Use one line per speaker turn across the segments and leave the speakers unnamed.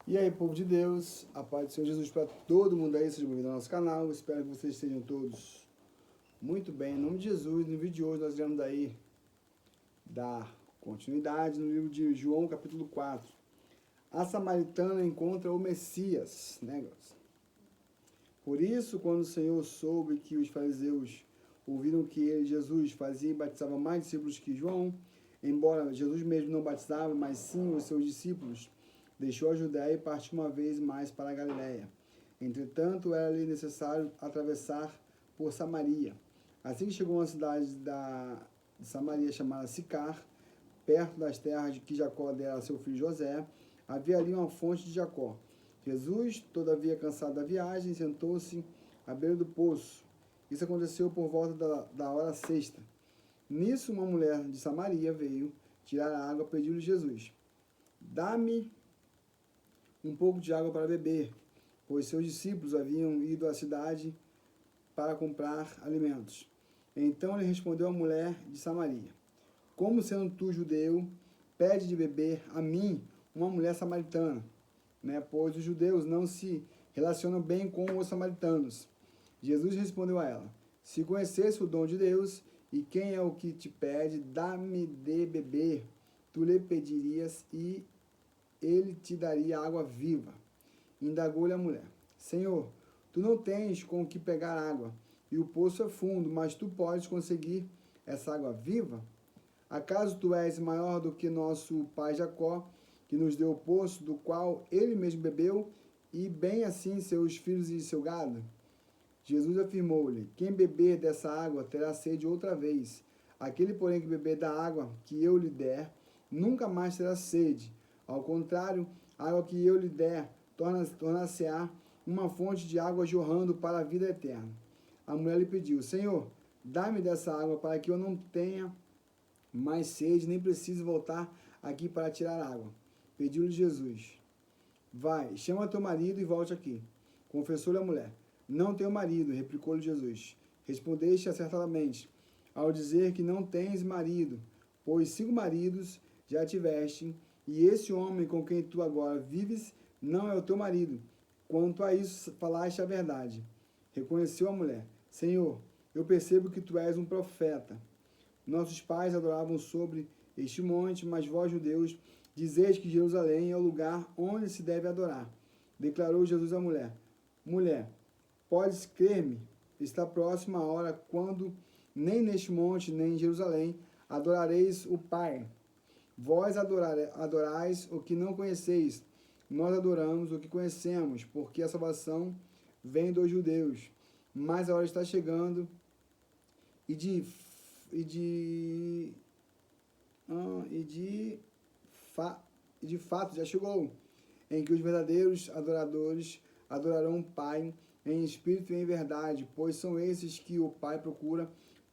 E aí, povo de Deus, a paz do Senhor Jesus para todo mundo aí, sejam bem-vindos ao nosso canal. Espero que vocês estejam todos muito bem. Em nome de Jesus, no vídeo de hoje nós iremos daí dar continuidade no livro de João, capítulo 4. A samaritana encontra o Messias, né, Deus? Por isso, quando o Senhor soube que os fariseus ouviram que ele, Jesus, fazia e batizava mais discípulos que João, embora Jesus mesmo não batizava, mas sim os seus discípulos, deixou a Judéia e partiu uma vez mais para a Galiléia. Entretanto, era-lhe necessário atravessar por Samaria. Assim que chegou a uma cidade de Samaria chamada Sicar, perto das terras de que Jacó dera a seu filho José, havia ali uma fonte de Jacó. Jesus, todavia cansado da viagem, sentou-se à beira do poço. Isso aconteceu por volta da hora sexta. Nisso, uma mulher de Samaria veio tirar a água e pediu-lhe Jesus: dá-me um pouco de água para beber, pois seus discípulos haviam ido à cidade para comprar alimentos. Então lhe respondeu a mulher de Samaria: como sendo tu judeu, pede de beber a mim, uma mulher samaritana? Pois os judeus não se relacionam bem com os samaritanos. Jesus respondeu a ela: se conhecesse o dom de Deus, e quem é o que te pede, dá-me de beber, tu lhe pedirias e ele te daria água viva. Indagou-lhe a mulher: Senhor, tu não tens com o que pegar água, e o poço é fundo, mas tu podes conseguir essa água viva? Acaso tu és maior do que nosso pai Jacó, que nos deu o poço, do qual ele mesmo bebeu, e bem assim seus filhos e seu gado? Jesus afirmou-lhe: quem beber dessa água terá sede outra vez. Aquele, porém, que beber da água que eu lhe der, nunca mais terá sede. Ao contrário, a água que eu lhe der tornar-se-á uma fonte de água jorrando para a vida eterna. A mulher lhe pediu: Senhor, dá-me dessa água para que eu não tenha mais sede, nem precise voltar aqui para tirar água. Pediu-lhe Jesus: vai, chama teu marido e volte aqui. Confessou-lhe a mulher: não tenho marido. Replicou-lhe Jesus: respondeste acertadamente ao dizer que não tens marido, pois 5 maridos já tiveste, e esse homem com quem tu agora vives não é o teu marido. Quanto a isso, falaste a verdade. Reconheceu a mulher: Senhor, eu percebo que tu és um profeta. Nossos pais adoravam sobre este monte, mas vós, judeus, dizeis que Jerusalém é o lugar onde se deve adorar. Declarou Jesus à mulher: mulher, podes crer-me, está próxima a hora quando nem neste monte, nem em Jerusalém, adorareis o Pai. Vós adorais o que não conheceis, nós adoramos o que conhecemos, porque a salvação vem dos judeus. Mas a hora está chegando e de fato já chegou, em que os verdadeiros adoradores adorarão o Pai em espírito e em verdade, pois são esses que o Pai procura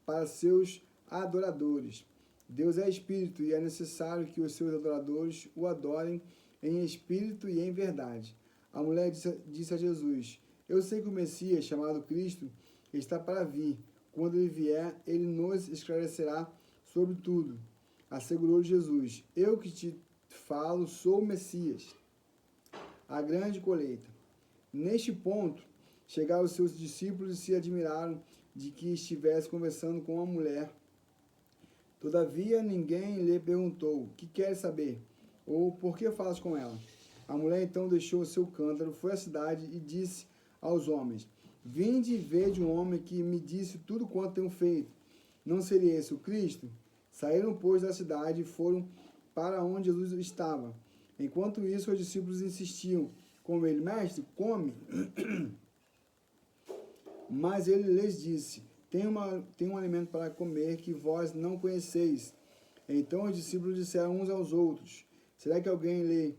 para seus adoradores. Deus é espírito e é necessário que os seus adoradores o adorem em espírito e em verdade. A mulher disse a Jesus: eu sei que o Messias, chamado Cristo, está para vir. Quando ele vier, ele nos esclarecerá sobre tudo. Assegurou-lhe Jesus: eu que te falo sou o Messias. A grande colheita. Neste ponto, chegaram os seus discípulos e se admiraram de que estivesse conversando com uma mulher. Todavia, ninguém lhe perguntou: que queres saber? Ou por que falas com ela? A mulher então deixou o seu cântaro, foi à cidade e disse aos homens: vinde e vede um homem que me disse tudo quanto tenho feito. Não seria esse o Cristo? Saíram, pois, da cidade e foram para onde Jesus estava. Enquanto isso, os discípulos insistiam com ele: mestre, come. Mas ele lhes disse: tem um alimento para comer que vós não conheceis. Então os discípulos disseram uns aos outros: será que alguém lhe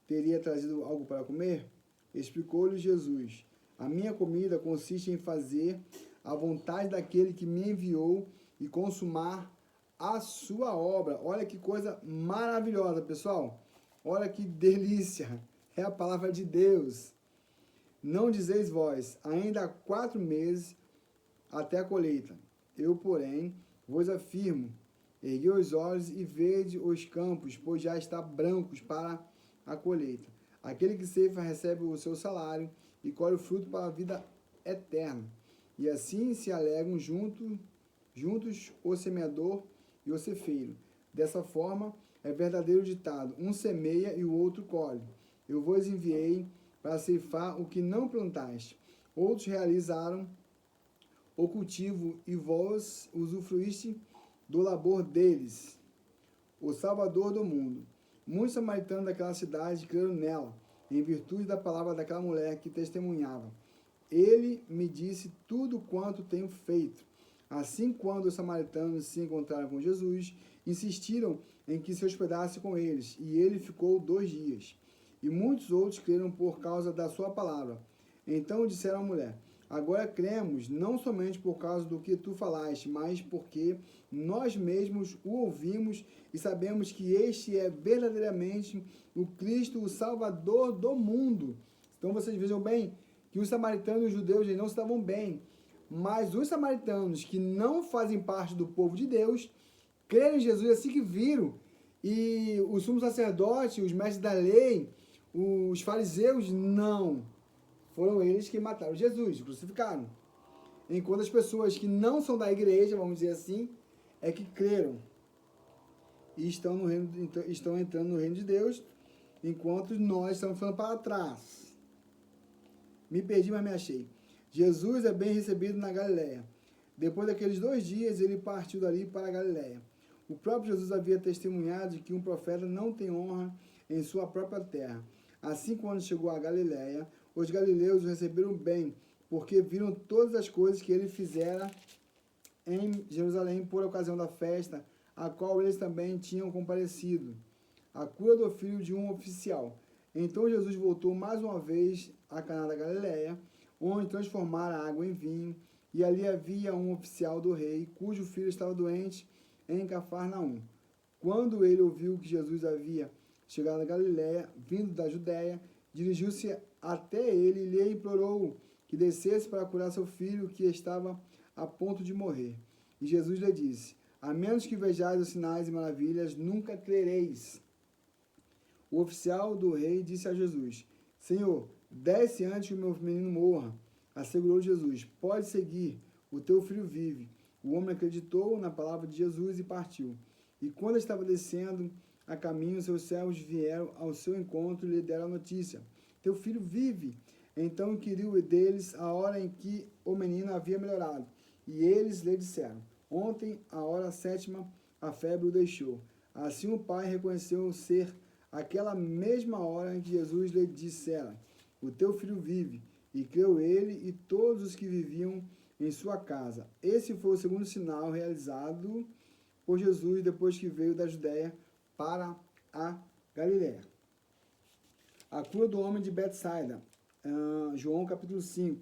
teria trazido algo para comer? Explicou-lhe Jesus: a minha comida consiste em fazer a vontade daquele que me enviou e consumar a sua obra. Olha que coisa maravilhosa, pessoal. Olha que delícia. É a palavra de Deus. Não dizeis vós: ainda há 4 meses até a colheita. Eu, porém, vos afirmo: erguei os olhos e vede os campos, pois já estão brancos para a colheita. Aquele que ceifa recebe o seu salário e colhe o fruto para a vida eterna. E assim se alegram juntos o semeador e o cefeiro. Dessa forma, é verdadeiro ditado: um semeia e o outro colhe. Eu vos enviei para ceifar o que não plantaste. Outros realizaram o cultivo e vós usufruíste do labor deles. O Salvador do mundo. Muitos samaritanos daquela cidade creram nela, em virtude da palavra daquela mulher que testemunhava. Ele me disse tudo quanto tenho feito. Assim, quando os samaritanos se encontraram com Jesus, insistiram em que se hospedasse com eles, e ele ficou 2 dias. E muitos outros creram por causa da sua palavra. Então disseram à mulher: agora cremos, não somente por causa do que tu falaste, mas porque nós mesmos o ouvimos e sabemos que este é verdadeiramente o Cristo, o Salvador do mundo. Então vocês vejam bem que os samaritanos e os judeus não estavam bem, mas os samaritanos que não fazem parte do povo de Deus creram em Jesus assim que viram. E os sumos sacerdotes, os mestres da lei, os fariseus, não. Foram eles que mataram Jesus, crucificaram. Enquanto as pessoas que não são da igreja, vamos dizer assim, é que creram e estão entrando no reino de Deus, enquanto nós estamos falando para trás. Me perdi, mas me achei. Jesus é bem recebido na Galileia. Depois daqueles 2 dias, ele partiu dali para a Galileia. O próprio Jesus havia testemunhado de que um profeta não tem honra em sua própria terra. Assim, quando chegou à Galileia, os galileus o receberam bem, porque viram todas as coisas que ele fizera em Jerusalém por ocasião da festa, a qual eles também tinham comparecido, a cura do filho de um oficial. Então Jesus voltou mais uma vez a Caná da Galileia, onde transformara a água em vinho, e ali havia um oficial do rei, cujo filho estava doente em Cafarnaum. Quando ele ouviu que Jesus havia chegado a Galileia, vindo da Judéia, dirigiu-se até ele e lhe implorou que descesse para curar seu filho, que estava a ponto de morrer. E Jesus lhe disse: a menos que vejais os sinais e maravilhas, nunca crereis. O oficial do rei disse a Jesus: Senhor, desce antes que o meu menino morra. Assegurou Jesus: pode seguir, o teu filho vive. O homem acreditou na palavra de Jesus e partiu. E quando estava descendo a caminho, seus servos vieram ao seu encontro e lhe deram a notícia: teu filho vive. Então inquiriu deles a hora em que o menino havia melhorado. E eles lhe disseram: ontem, à hora 7ª, a febre o deixou. Assim o pai reconheceu ser aquela mesma hora em que Jesus lhe dissera: o teu filho vive. E creu ele e todos os que viviam em sua casa. Esse foi o segundo sinal realizado por Jesus depois que veio da Judéia para a Galiléia. A cura do homem de Betsaida, João capítulo 5.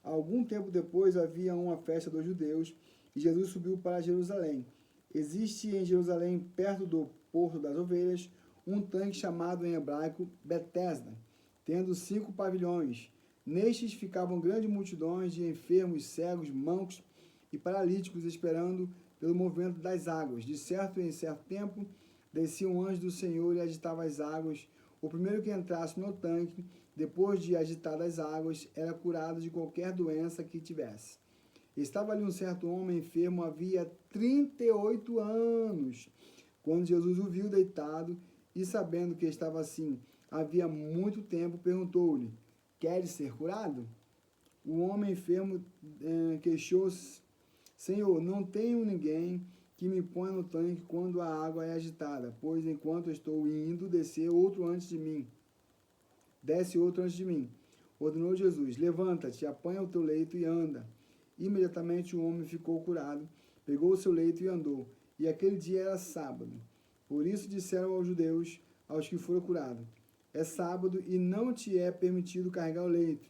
Algum tempo depois havia uma festa dos judeus e Jesus subiu para Jerusalém. Existe em Jerusalém, perto do Porto das Ovelhas, um tanque chamado em hebraico Betesda, tendo 5 pavilhões. Nestes ficavam grandes multidões de enfermos, cegos, mancos e paralíticos, esperando pelo movimento das águas. De certo em certo tempo, descia um anjo do Senhor e agitava as águas. O primeiro que entrasse no tanque, depois de agitadas as águas, era curado de qualquer doença que tivesse. Estava ali um certo homem enfermo, havia 38 anos. Quando Jesus o viu deitado e sabendo que estava assim havia muito tempo, perguntou-lhe: queres ser curado? O homem enfermo queixou-se: Senhor, não tenho ninguém que me ponha no tanque quando a água é agitada, pois enquanto estou indo, desce outro antes de mim. Ordenou Jesus: levanta-te, apanha o teu leito e anda. Imediatamente o homem ficou curado, pegou o seu leito e andou. E aquele dia era sábado. Por isso disseram aos judeus, aos que foram curados: é sábado e não te é permitido carregar o leito.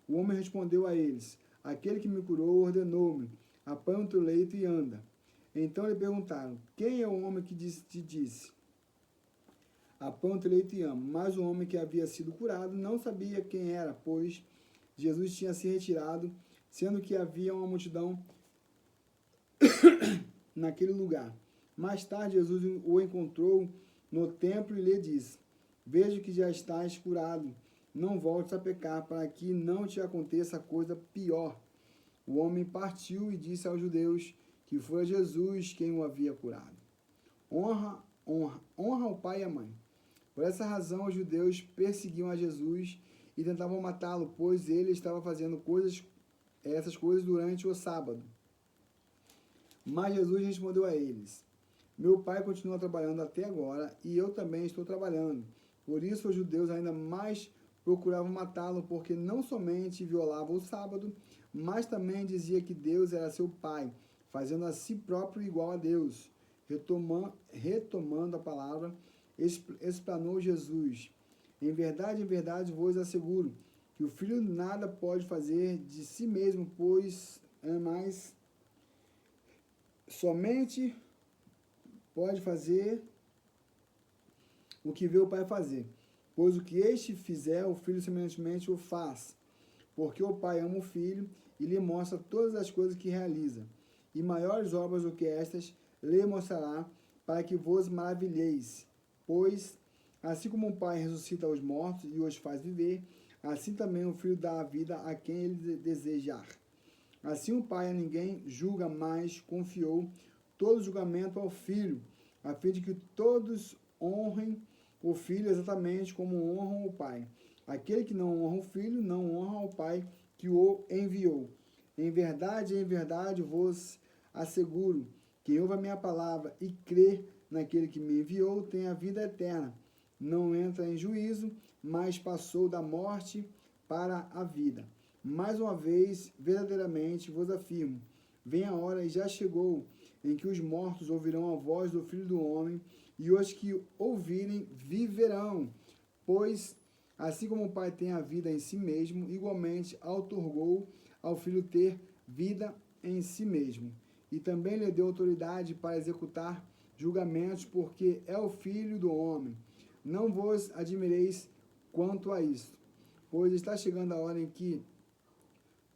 O homem respondeu a eles: aquele que me curou ordenou-me: apanha o teu leito e anda. Então lhe perguntaram: quem é o homem que te disse: apanha o teu leito e anda? Mas o homem que havia sido curado não sabia quem era, pois Jesus tinha se retirado, sendo que havia uma multidão naquele lugar. Mais tarde, Jesus o encontrou no templo e lhe disse: vejo que já estás curado. Não voltes a pecar, para que não te aconteça coisa pior. O homem partiu e disse aos judeus que foi Jesus quem o havia curado. Honra o pai e a mãe. Por essa razão, os judeus perseguiam a Jesus e tentavam matá-lo, pois ele estava fazendo essas coisas durante o sábado. Mas Jesus respondeu a eles: meu pai continua trabalhando até agora e eu também estou trabalhando. Por isso os judeus ainda mais procuravam matá-lo, porque não somente violava o sábado, mas também dizia que Deus era seu pai, fazendo a si próprio igual a Deus. Retomando a palavra, explanou Jesus: em verdade vos asseguro que o filho nada pode fazer de si mesmo, pois mas somente pode fazer o que vê o pai fazer. Pois o que este fizer, o filho semelhantemente o faz. Porque o pai ama o filho e lhe mostra todas as coisas que realiza. E maiores obras do que estas lhe mostrará, para que vos maravilheis. Pois, assim como o pai ressuscita os mortos e os faz viver, assim também o filho dá a vida a quem ele desejar. Assim o pai a ninguém julga, mas confiou todo o julgamento ao filho, a fim de que todos honrem o filho exatamente como honram o pai. Aquele que não honra o filho, não honra o pai que o enviou. Em verdade vos asseguro, quem ouve a minha palavra e crê naquele que me enviou tem a vida eterna. Não entra em juízo, mas passou da morte para a vida. Mais uma vez, verdadeiramente vos afirmo, vem a hora e já chegou, em que os mortos ouvirão a voz do Filho do Homem, e os que ouvirem viverão. Pois, assim como o Pai tem a vida em si mesmo, igualmente outorgou ao Filho ter vida em si mesmo. E também lhe deu autoridade para executar julgamentos, porque é o Filho do Homem. Não vos admireis quanto a isto, pois está chegando a hora em que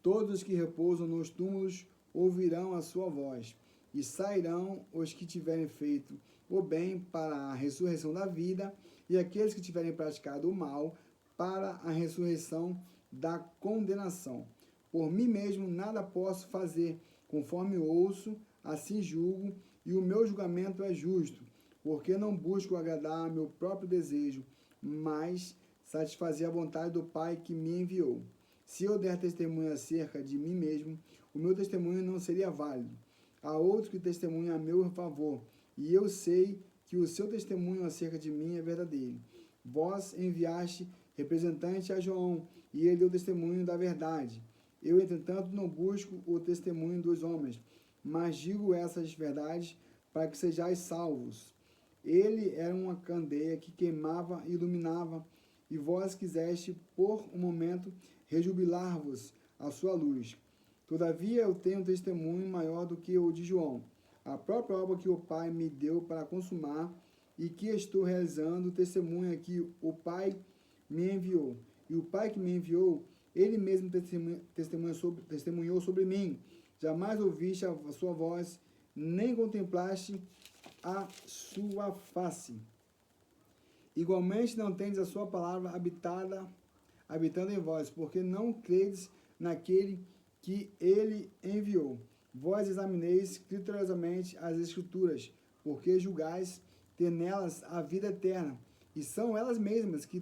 todos os que repousam nos túmulos ouvirão a sua voz, e sairão os que tiverem feito o bem para a ressurreição da vida, e aqueles que tiverem praticado o mal para a ressurreição da condenação. Por mim mesmo nada posso fazer, conforme ouço, assim julgo, e o meu julgamento é justo, porque não busco agradar meu próprio desejo, mas satisfazer a vontade do Pai que me enviou. Se eu der testemunho acerca de mim mesmo, o meu testemunho não seria válido. Há outro que testemunha a meu favor, e eu sei que o seu testemunho acerca de mim é verdadeiro. Vós enviaste representante a João, e ele deu testemunho da verdade. Eu, entretanto, não busco o testemunho dos homens, mas digo essas verdades para que sejais salvos. Ele era uma candeia que queimava e iluminava, e vós quiseste, por um momento, rejubilar-vos à sua luz. Todavia eu tenho um testemunho maior do que o de João, a própria obra que o Pai me deu para consumar e que estou realizando, testemunha que o Pai me enviou. E o Pai que me enviou, ele mesmo testemunhou sobre mim. Jamais ouviste a sua voz, nem contemplaste a sua face. Igualmente não tendes a sua palavra habitando em vós, porque não credes naquele que ele enviou. Vós examineis criteriosamente as Escrituras, porque julgais ter nelas a vida eterna, e são elas mesmas que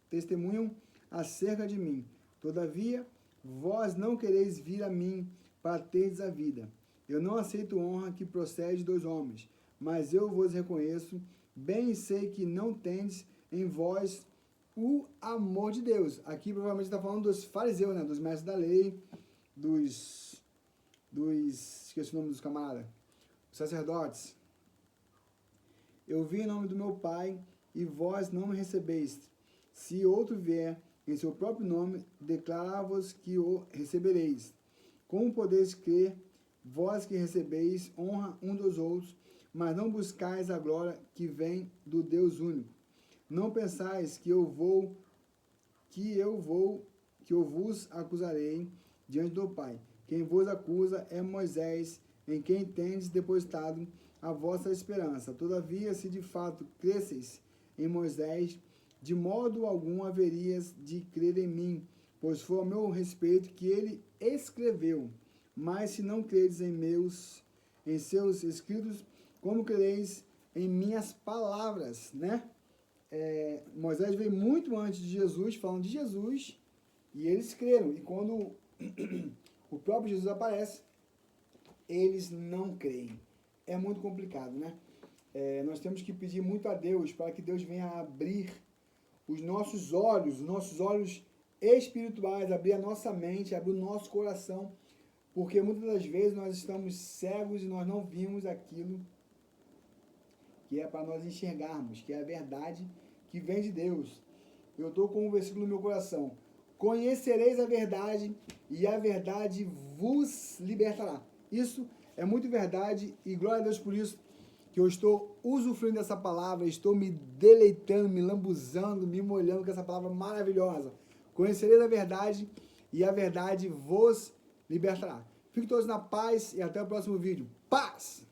testemunham acerca de mim. Todavia, vós não quereis vir a mim para terdes a vida. Eu não aceito honra que procede dos homens, mas eu vos reconheço, bem sei que não tendes em vós o amor de Deus. Aqui provavelmente está falando dos fariseus, né? Dos mestres da lei, esqueci o nome dos camaradas, os sacerdotes. Eu vim em nome do meu Pai, e vós não me recebeis. Se outro vier em seu próprio nome, declarar-vos que o recebereis. Como podeis crer, vós que recebeis honra um dos outros, mas não buscais a glória que vem do Deus único. Não pensais que eu vos acusarei diante do Pai. Quem vos acusa é Moisés, em quem tendes depositado a vossa esperança. Todavia, se de fato cresceis em Moisés, de modo algum haverias de crer em mim, pois foi ao meu respeito que ele escreveu. Mas se não credes em seus escritos, como crereis em minhas palavras, né? Moisés veio muito antes de Jesus, falando de Jesus, e eles creram. E quando o próprio Jesus aparece, eles não creem. É muito complicado, né? Nós temos que pedir muito a Deus para que Deus venha abrir os nossos olhos espirituais, abrir a nossa mente, abrir o nosso coração, porque muitas das vezes nós estamos cegos e nós não vimos aquilo que é para nós enxergarmos, que é a verdade que vem de Deus. Eu estou com um versículo no meu coração. Conhecereis a verdade e a verdade vos libertará. Isso é muito verdade e glória a Deus por isso, que eu estou usufruindo dessa palavra, estou me deleitando, me lambuzando, me molhando com essa palavra maravilhosa. Conhecereis a verdade e a verdade vos libertará. Fiquem todos na paz e até o próximo vídeo. Paz!